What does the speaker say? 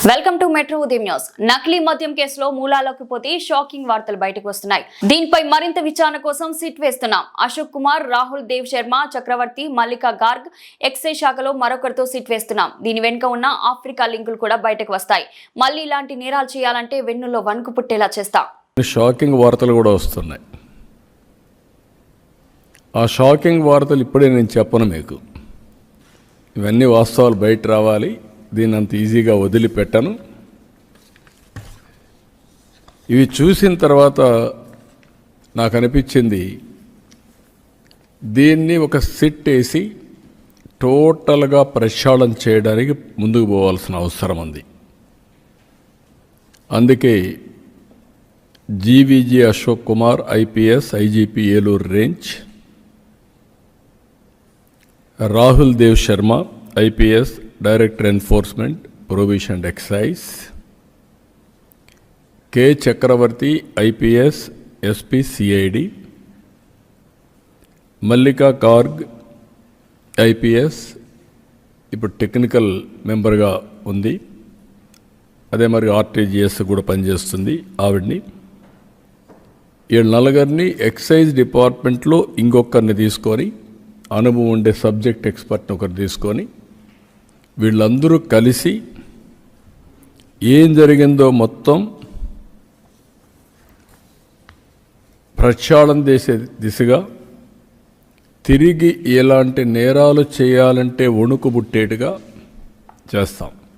Welcome to metro ఉదయం news. నకిలీ మద్యం కేసులో మూలాలకు పోతే షాకింగ్ వార్తలు బయటకు వస్తున్నాయి. దీనిపై మరింత విచారణ కోసం సిట్ వేస్తున్నాం. అశోక్ కుమార్, రాహుల్ దేవ్ శర్మ, చక్రవర్తి, మల్లికా గార్గ్ ఎక్సైజ్ శాఖలో మరొకరితో సిట్ వేస్తున్నాం. దీని వెనుక ఉన్న ఆఫ్రికా లింకులు కూడా బయటకు వస్తాయి. మళ్ళీ ఇలాంటి నేరాలు చేయాలంటే వెన్నులో వణుకు పుట్టేలా చేస్తాం. షాకింగ్ వార్తలు కూడా వస్తున్నాయి. ఆ షాకింగ్ వార్తలు ఇప్పుడే నేను చెప్పను మీకు. ఇవన్నీ వాస్తవాలు బయట రావాలి. దీన్ని అంత ఈజీగా వదిలిపెట్టను. ఇవి చూసిన తర్వాత నాకు అనిపించింది, దీన్ని ఒక సిట్ వేసి టోటల్గా ప్రక్షాళన చేయడానికి ముందుకు పోవాల్సిన అవసరం ఉంది. అందుకే GVG Ashok Kumar IPS IGP Eluru range, Rahul Dev Sharma IPS director enforcement provision and excise, K Chakravarthi IPS SP CID, Mallika Garg IPS ఇప్పుడు టెక్నికల్ మెంబర్గా ఉంది, అదే మరి ఆర్టీజీఎస్ కూడా పనిచేస్తుంది ఆవిడ్ని. ఈ నలుగురిని ఎక్సైజ్ డిపార్ట్మెంట్లో ఇంకొకరిని తీసుకొని, అనుభవం ఉండే సబ్జెక్ట్ ఎక్స్పర్ట్ని ఒకరు తీసుకొని, వీళ్ళందరూ కలిసి ఏం జరిగిందో మొత్తం ప్రక్షాళన చేసే దిశగా, తిరిగి ఎలాంటి నేరాలు చేయాలంటే వణుకు పుట్టేట్టుగా చేస్తాం.